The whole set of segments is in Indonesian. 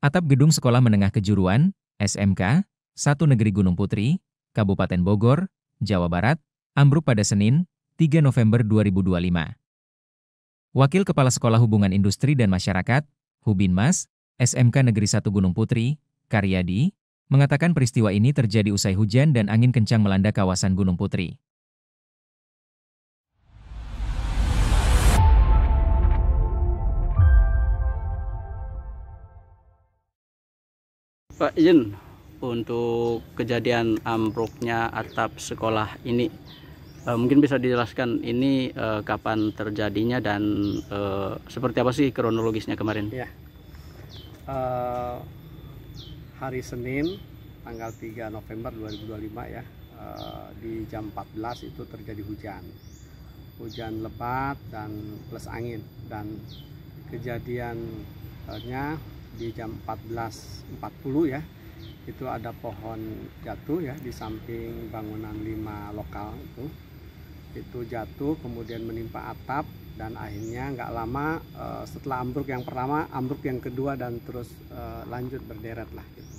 Atap gedung Sekolah Menengah Kejuruan, SMK, 1 Negeri Gunung Putri, Kabupaten Bogor, Jawa Barat, ambruk pada Senin, 3 November 2025. Wakil Kepala Sekolah Hubungan Industri dan Masyarakat, Hubinmas, SMK Negeri 1 Gunung Putri, Karyadi, mengatakan peristiwa ini terjadi usai hujan dan angin kencang melanda kawasan Gunung Putri. Pak izin untuk kejadian ambruknya atap sekolah ini, mungkin bisa dijelaskan ini kapan terjadinya dan seperti apa sih kronologisnya kemarin? Ya, hari Senin tanggal 3 November 2025 ya, di jam 14 itu terjadi hujan lebat dan plus angin, dan kejadiannya di jam 14.40 ya, itu ada pohon jatuh ya di samping bangunan 5 lokal itu jatuh kemudian menimpa atap, dan akhirnya nggak lama setelah ambruk yang pertama, ambruk yang kedua, dan terus lanjut berderet lah gitu.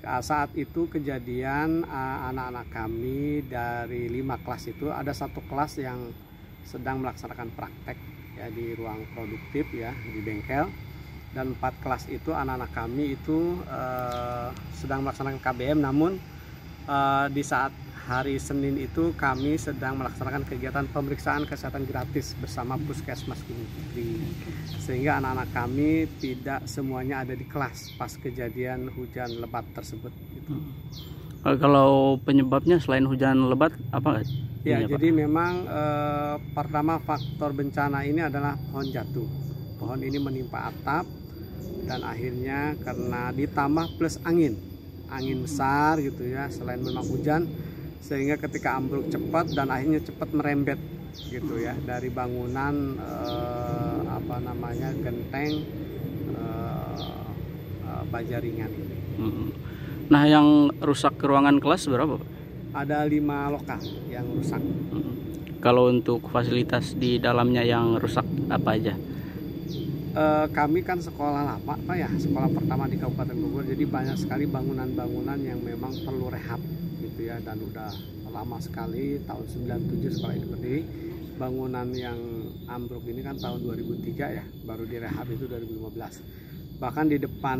Saat itu kejadian anak-anak kami dari 5 kelas itu, ada 1 kelas yang sedang melaksanakan praktek ya di ruang produktif ya di bengkel, dan 4 kelas itu anak-anak kami itu sedang melaksanakan KBM. Namun di saat hari Senin itu kami sedang melaksanakan kegiatan pemeriksaan kesehatan gratis bersama Puskesmas Gunung Putri, sehingga anak-anak kami tidak semuanya ada di kelas pas kejadian hujan lebat tersebut gitu. Kalau penyebabnya selain hujan lebat apa? Ya, jadi memang pertama faktor bencana ini adalah pohon jatuh. Pohon ini menimpa atap, dan akhirnya karena ditambah plus angin besar gitu ya, selain memang hujan, sehingga ketika ambruk cepat dan akhirnya cepat merembet gitu ya dari bangunan genteng baja ringan ini. Nah, yang rusak ruangan kelas berapa, Pak? Ada 5 lokal yang rusak. Kalau untuk fasilitas di dalamnya yang rusak apa aja? Kami kan sekolah lama Pak ya, sekolah pertama di Kabupaten Bogor, jadi banyak sekali bangunan-bangunan yang memang perlu rehab gitu ya, dan udah lama sekali, tahun 97 sekolah ini berdiri. Bangunan yang ambruk ini kan tahun 2003 ya, baru direhab itu 2015. Bahkan di depan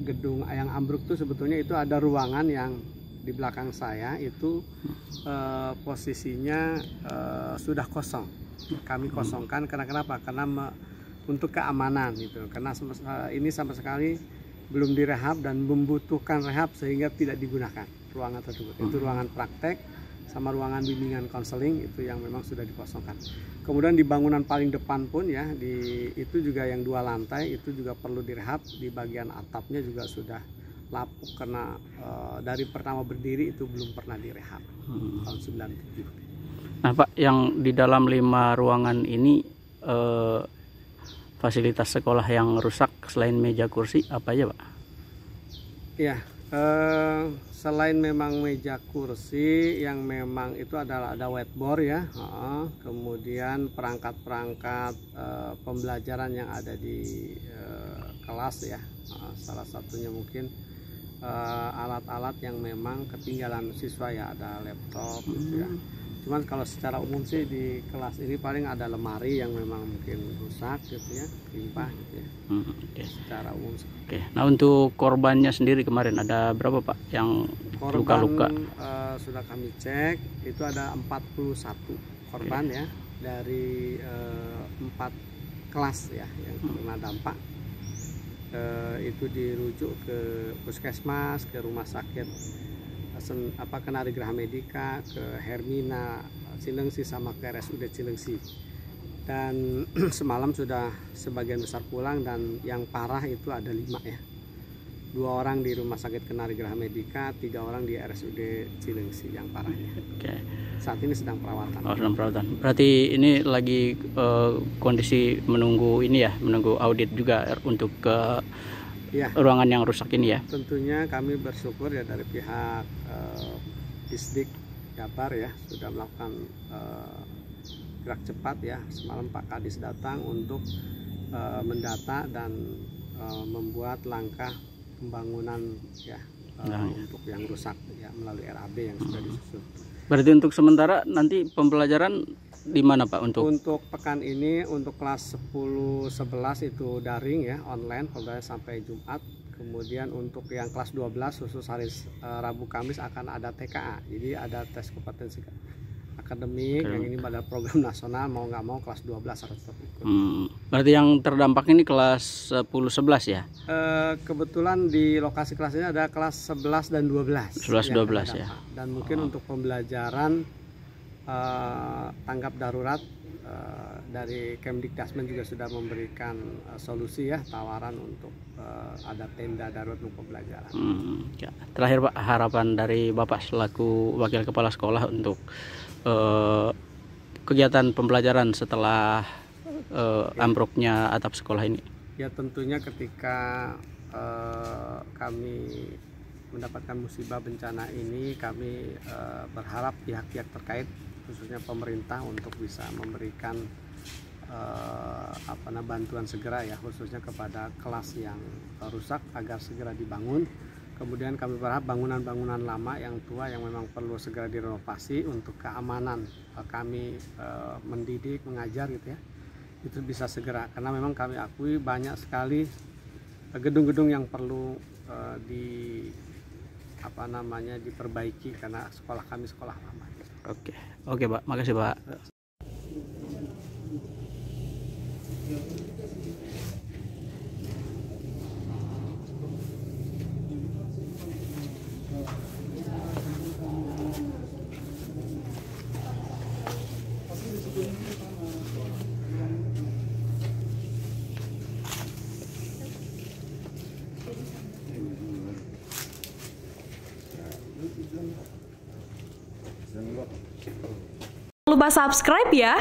gedung yang ambruk itu sebetulnya itu ada ruangan yang di belakang saya itu posisinya sudah kosong. Kami kosongkan karena kenapa? Karena untuk keamanan gitu, karena ini sama sekali belum direhab dan membutuhkan rehab sehingga tidak digunakan ruangan tersebut. Itu ruangan praktek sama ruangan bimbingan konseling itu yang memang sudah dikosongkan. Kemudian di bangunan paling depan pun ya, itu juga yang 2 lantai itu juga perlu direhab. Di bagian atapnya juga sudah lapuk karena dari pertama berdiri itu belum pernah direhab tahun 97. Nah Pak, yang di dalam 5 ruangan ini fasilitas sekolah yang rusak selain meja kursi apa aja, Pak? Ya, selain memang meja kursi yang memang itu adalah ada whiteboard ya, kemudian perangkat-perangkat pembelajaran yang ada di kelas ya, salah satunya mungkin alat-alat yang memang ketinggalan siswa ya, ada laptop gitu ya. Cuman kalau secara umum sih di kelas ini paling ada lemari yang memang mungkin rusak gitu ya, limpah gitu ya. Okay. Secara umum. Oke. Nah, untuk korbannya sendiri kemarin ada berapa Pak yang luka-luka? Sudah kami cek itu ada 41 korban ya, dari 4 kelas ya yang terkena dampak. Itu dirujuk ke Puskesmas, ke rumah sakit Kenari Graha Medika, ke Hermina Cilengsi, sama ke RSUD Cilengsi. Dan semalam sudah sebagian besar pulang, dan yang parah itu ada 5 ya. 2 orang di rumah sakit Kenari Graha Medika, 3 orang di RSUD Cilengsi yang parahnya. Oke. Saat ini sedang perawatan. Oh, sedang perawatan. Berarti ini lagi kondisi menunggu ini ya, menunggu audit juga untuk ke ya, ruangan yang rusak ini ya. Tentunya kami bersyukur ya dari pihak Disdik Jabar ya sudah melakukan gerak cepat ya. Semalam Pak Kadis datang untuk mendata dan membuat langkah pembangunan ya untuk yang rusak ya melalui RAB yang sudah disusun. Berarti untuk sementara nanti pembelajaran di mana Pak untuk pekan ini untuk kelas 10 11 itu daring ya, online sampai Jumat. Kemudian untuk yang kelas 12 khusus hari Rabu Kamis akan ada TKA. Jadi ada tes kompetensi akademik yang ini pada program nasional, mau nggak mau kelas 12 harus tetap ikut. Berarti yang terdampak ini kelas 10 11 ya? Kebetulan di lokasi kelasnya ada kelas 11 dan 12. 11 12 ya. Dan mungkin untuk pembelajaran tanggap darurat dari Kemdikdasmen juga sudah memberikan solusi ya, tawaran untuk ada tenda darurat untuk pembelajaran. Ya. Terakhir Pak, harapan dari Bapak selaku Wakil Kepala Sekolah untuk kegiatan pembelajaran setelah ambruknya atap sekolah ini. Ya tentunya ketika kami mendapatkan musibah bencana ini, kami berharap pihak-pihak terkait khususnya pemerintah untuk bisa memberikan bantuan segera ya, khususnya kepada kelas yang rusak agar segera dibangun. Kemudian kami berharap bangunan-bangunan lama yang tua yang memang perlu segera direnovasi untuk keamanan kami mendidik, mengajar gitu ya, itu bisa segera, karena memang kami akui banyak sekali gedung-gedung yang perlu diperbaiki karena sekolah kami sekolah lama. Oke Pak, makasih Pak. Jangan lupa subscribe ya.